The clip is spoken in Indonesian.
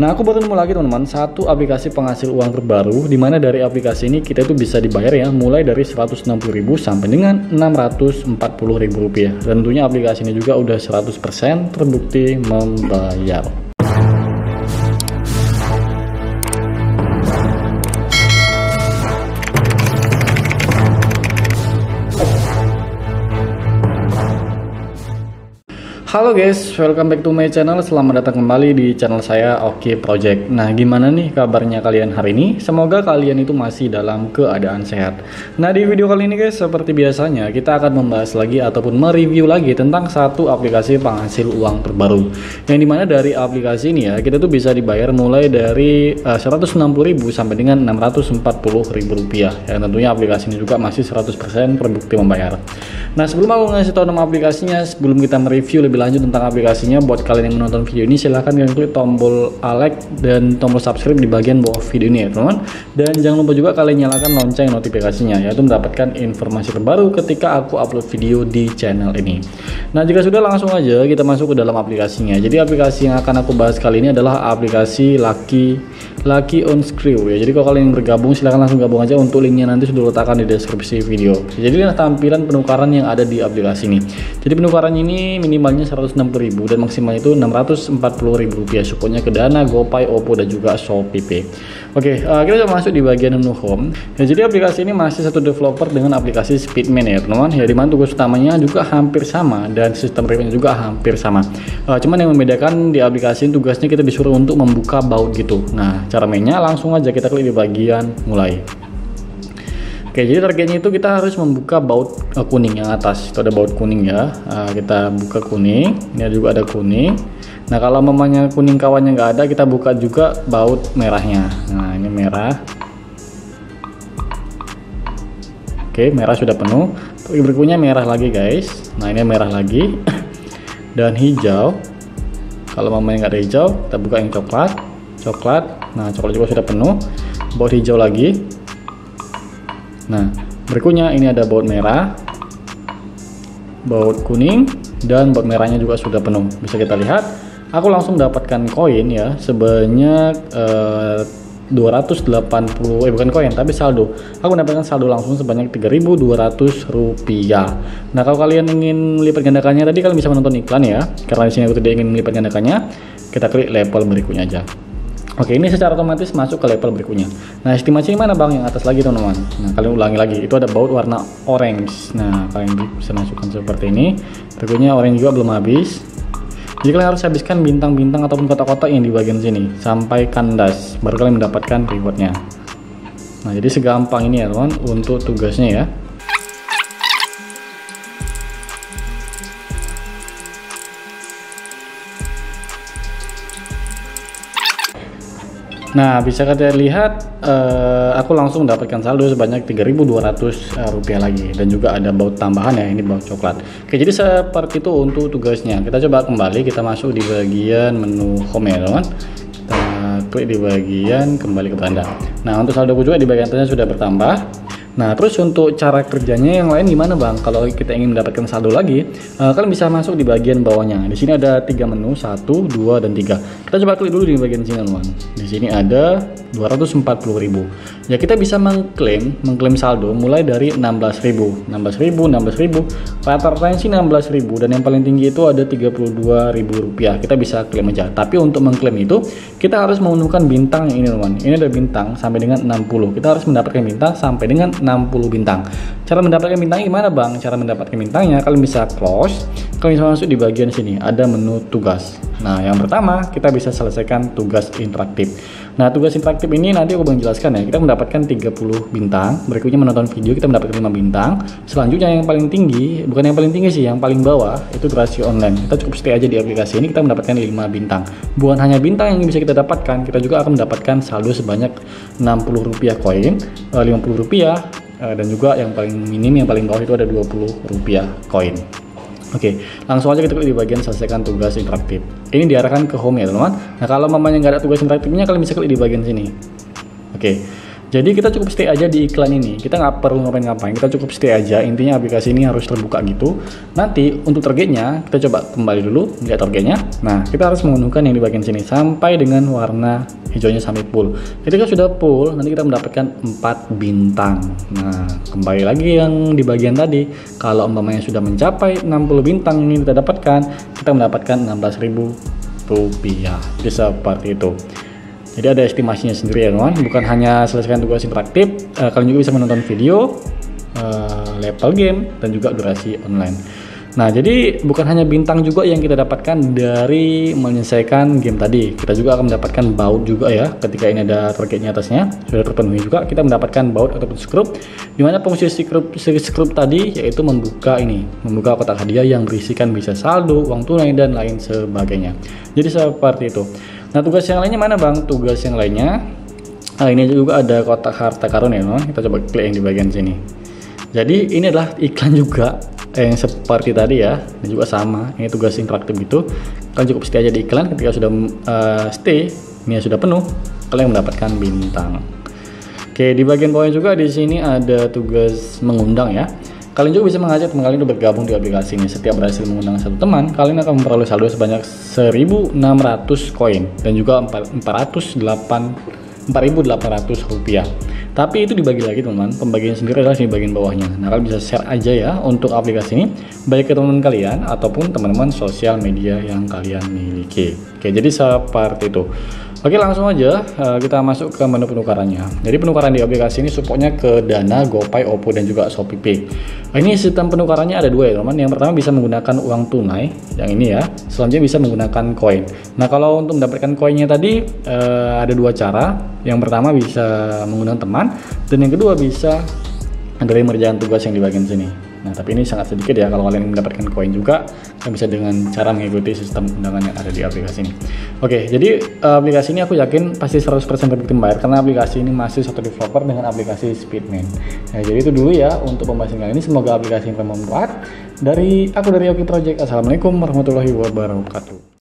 Nah, aku baru nemu lagi teman-teman satu aplikasi penghasil uang terbaru, di mana dari aplikasi ini kita itu bisa dibayar ya mulai dari 160.000 sampai dengan 640.000 rupiah. Dan tentunya aplikasi ini juga udah 100% terbukti membayar. Halo guys, welcome back to my channel. Selamat datang kembali di channel saya, Oki Project. Nah, gimana nih kabarnya kalian hari ini? Semoga kalian itu masih dalam keadaan sehat. Nah, di video kali ini guys, seperti biasanya kita akan membahas lagi ataupun mereview lagi tentang satu aplikasi penghasil uang terbaru. Yang dimana dari aplikasi ini ya, kita tuh bisa dibayar mulai dari 160.000 sampai dengan 640.000 rupiah. Yang tentunya aplikasi ini juga masih 100% terbukti membayar. Nah, sebelum aku ngasih tahu nama aplikasinya, sebelum kita mereview lebih lanjut tentang aplikasinya, buat kalian yang menonton video ini silahkan kalian klik tombol like dan tombol subscribe di bagian bawah video ini ya teman-teman. Dan jangan lupa juga kalian nyalakan lonceng notifikasinya, yaitu mendapatkan informasi terbaru ketika aku upload video di channel ini. Nah, jika sudah, langsung aja kita masuk ke dalam aplikasinya. Jadi aplikasi yang akan aku bahas kali ini adalah aplikasi Lucky on Screw ya. Jadi kalau kalian bergabung silahkan langsung gabung aja, untuk linknya nanti sudah letakkan di deskripsi video. Jadi ini tampilan penukaran yang ada di aplikasi ini. Jadi penukarannya ini minimalnya 160.000 dan maksimal itu 640.000 rupiah. Supportnya ke Dana, GoPay, Oppo dan juga Shopee Pay. Oke, kita coba masuk di bagian menu home. Ya, jadi aplikasi ini masih satu developer dengan aplikasi Speedman ya teman-teman. Ya, dimana tugas utamanya juga hampir sama dan sistem rewardnya juga hampir sama. Cuman yang membedakan di aplikasi ini tugasnya kita disuruh untuk membuka baut gitu. Nah, cara mainnya langsung aja kita klik di bagian mulai. Oke, jadi targetnya itu kita harus membuka baut kuning yang atas. Itu ada baut kuning ya. Kita buka kuning. Ini juga ada kuning. Nah, kalau mamanya kuning kawannya nggak ada, kita buka juga baut merahnya. Nah, ini merah. Oke, merah sudah penuh. Berikutnya merah lagi guys. Nah, ini merah lagi. Dan hijau. Kalau mamanya nggak ada hijau, kita buka yang coklat. Coklat. Nah, coklat juga sudah penuh. Baut hijau lagi. Nah, berikutnya ini ada baut merah, baut kuning, dan baut merahnya juga sudah penuh. Bisa kita lihat, aku langsung dapatkan koin ya sebanyak 280, bukan koin tapi saldo. Aku mendapatkan saldo langsung sebanyak 3.200 rupiah. Nah, kalau kalian ingin melipat gandakannya, tadi kalian bisa menonton iklan ya. Karena di sini aku tidak ingin melipat gandakannya, kita klik level berikutnya aja. Oke, ini secara otomatis masuk ke level berikutnya. Nah, estimasi mana bang? Yang atas lagi teman-teman. Nah, kalian ulangi lagi. Itu ada baut warna orange. Nah, kalian bisa masukkan seperti ini. Berikutnya orange juga belum habis. Jadi kalian harus habiskan bintang-bintang ataupun kotak-kotak yang di bagian sini sampai kandas, baru kalian mendapatkan rewardnya. Nah, jadi segampang ini ya teman untuk tugasnya ya. Nah, bisa kalian lihat aku langsung mendapatkan saldo sebanyak 3.200 rupiah lagi, dan juga ada baut tambahan ya, ini baut coklat. Oke, jadi seperti itu untuk tugasnya. Kita coba kembali, kita masuk di bagian menu home ya teman. Kita klik di bagian kembali ke Banda. Nah, untuk saldo juga di bagian atasnya sudah bertambah. Nah, terus untuk cara kerjanya yang lain gimana bang? Kalau kita ingin mendapatkan saldo lagi, kalian bisa masuk di bagian bawahnya. Di sini ada 3 menu, 1, 2, dan 3. Kita coba klik dulu di bagian sini teman. Di sini ada 240.000. Ya, kita bisa mengklaim saldo mulai dari 16.000, 16.000. Rata-ratanya sih 16.000 dan yang paling tinggi itu ada 32.000 rupiah. Kita bisa klaim aja. Tapi untuk mengklaim itu kita harus menemukan bintang yang ini teman. Ini ada bintang sampai dengan 60. Kita harus mendapatkan bintang sampai dengan 60 bintang. Cara mendapatkan bintangnya gimana bang? Cara mendapatkan bintangnya kalian bisa close, kalian bisa masuk di bagian sini ada menu tugas. Nah, yang pertama kita bisa selesaikan tugas interaktif. Nah, tugas interaktif ini nanti aku bang jelaskan ya. Kita mendapatkan 30 bintang, berikutnya menonton video kita mendapatkan 5 bintang. Selanjutnya yang paling tinggi, bukan yang paling tinggi sih, yang paling bawah itu durasi online. Kita cukup stay aja di aplikasi ini, kita mendapatkan 5 bintang. Bukan hanya bintang yang bisa kita dapatkan, kita juga akan mendapatkan saldo sebanyak 60 rupiah koin, 50 rupiah, dan juga yang paling minim, yang paling bawah itu ada 20 rupiah koin. Oke, langsung aja kita klik di bagian selesaikan tugas interaktif. Ini diarahkan ke home ya teman-teman. Nah, kalau mamanya nggak ada tugas interaktifnya, kalian bisa klik di bagian sini. Oke, Jadi kita cukup stay aja di iklan ini, kita nggak perlu ngapain-ngapain, kita cukup stay aja. Intinya aplikasi ini harus terbuka gitu. Nanti untuk targetnya, kita coba kembali dulu lihat targetnya. Nah, kita harus mengunduhkan yang di bagian sini sampai dengan warna hijaunya sampai full. Ketika sudah full, nanti kita mendapatkan 4 bintang. Nah, kembali lagi yang di bagian tadi, kalau umpamanya sudah mencapai 60 bintang ini kita dapatkan, kita mendapatkan Rp16.000. Jadi seperti itu. Jadi ada estimasinya sendiri ya teman, bukan hanya selesaikan tugas interaktif, kalian juga bisa menonton video, level game, dan juga durasi online. Nah, jadi bukan hanya bintang juga yang kita dapatkan dari menyelesaikan game tadi, kita juga akan mendapatkan baut juga ya. Ketika ini ada targetnya atasnya sudah terpenuhi juga, kita mendapatkan baut ataupun skrup, dimana fungsi skrup tadi yaitu membuka kotak hadiah yang berisikan bisa saldo, uang tunai, dan lain sebagainya. Jadi seperti itu. Nah, tugas yang lainnya mana bang? Tugas yang lainnya, ini juga ada kotak harta karun ya, kita coba klik yang di bagian sini. Jadi ini adalah iklan juga yang seperti tadi ya, dan juga sama, ini tugas interaktif gitu. Kalian cukup stay aja di iklan, ketika sudah stay, ini sudah penuh, kalian mendapatkan bintang. Oke, di bagian bawahnya juga di sini ada tugas mengundang ya. Kalian juga bisa mengajak teman kalian untuk bergabung di aplikasi ini. Setiap berhasil mengundang satu teman, kalian akan memperoleh saldo sebanyak 1.600 koin dan juga 4.800 rupiah. Tapi itu dibagi lagi teman-teman, pembagian sendiri adalah di bagian bawahnya. Nah, kalian bisa share aja ya untuk aplikasi ini, baik ke teman-teman kalian ataupun teman-teman sosial media yang kalian miliki. Oke, jadi seperti itu. Oke, langsung aja kita masuk ke menu penukarannya. Jadi penukaran di aplikasi ini supportnya ke Dana, GoPay, Oppo, dan juga ShopeePay. Ini sistem penukarannya ada dua ya teman. Yang pertama bisa menggunakan uang tunai, yang ini ya. Selanjutnya bisa menggunakan koin. Nah, kalau untuk mendapatkan koinnya tadi ada dua cara. Yang pertama bisa menggunakan teman, dan yang kedua bisa dari mengerjakan tugas yang di bagian sini. Nah, tapi ini sangat sedikit ya, kalau kalian mendapatkan koin juga, kalian bisa dengan cara mengikuti sistem undangan yang ada di aplikasi ini. Oke, jadi aplikasi ini aku yakin pasti 100% terbukti membayar, karena aplikasi ini masih satu developer dengan aplikasi Speedman. Nah, jadi itu dulu ya untuk pembahasan kali ini, semoga aplikasi ini bermanfaat. Dari Oki Project, Assalamualaikum warahmatullahi wabarakatuh.